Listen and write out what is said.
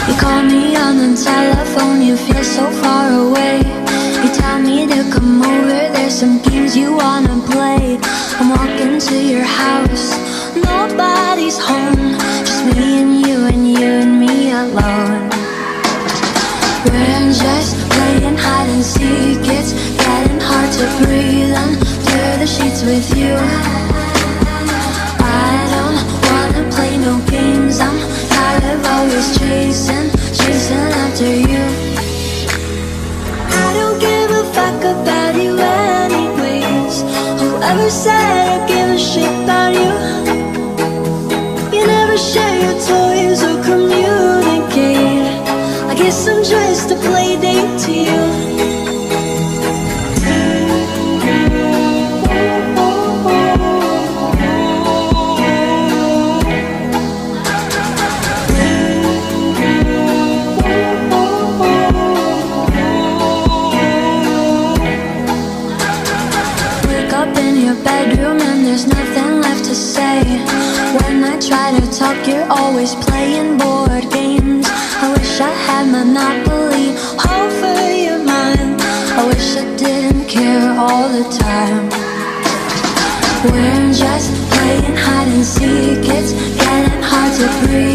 You call me on the telephone, you feel so far away. You tell me to come over, there's some games you wanna play. I'm walking to your house, nobody's home, just me and you and you and me alone. We're just playing hide and seek, it's getting hard to breathe under the sheets with you. I don't wanna play no games, I'm tired of always chasing after you. I don't give a fuck about you anyways. Whoever said I give a shit about you? You never share your toys or communicate. I guess I'm just a play date to you. Bedroom and there's nothing left to say. When I try to talk, you're always playing board games. I wish I had Monopoly over your mind. I wish I didn't care all the time. We're just playing hide and seek, it's getting hard to breathe.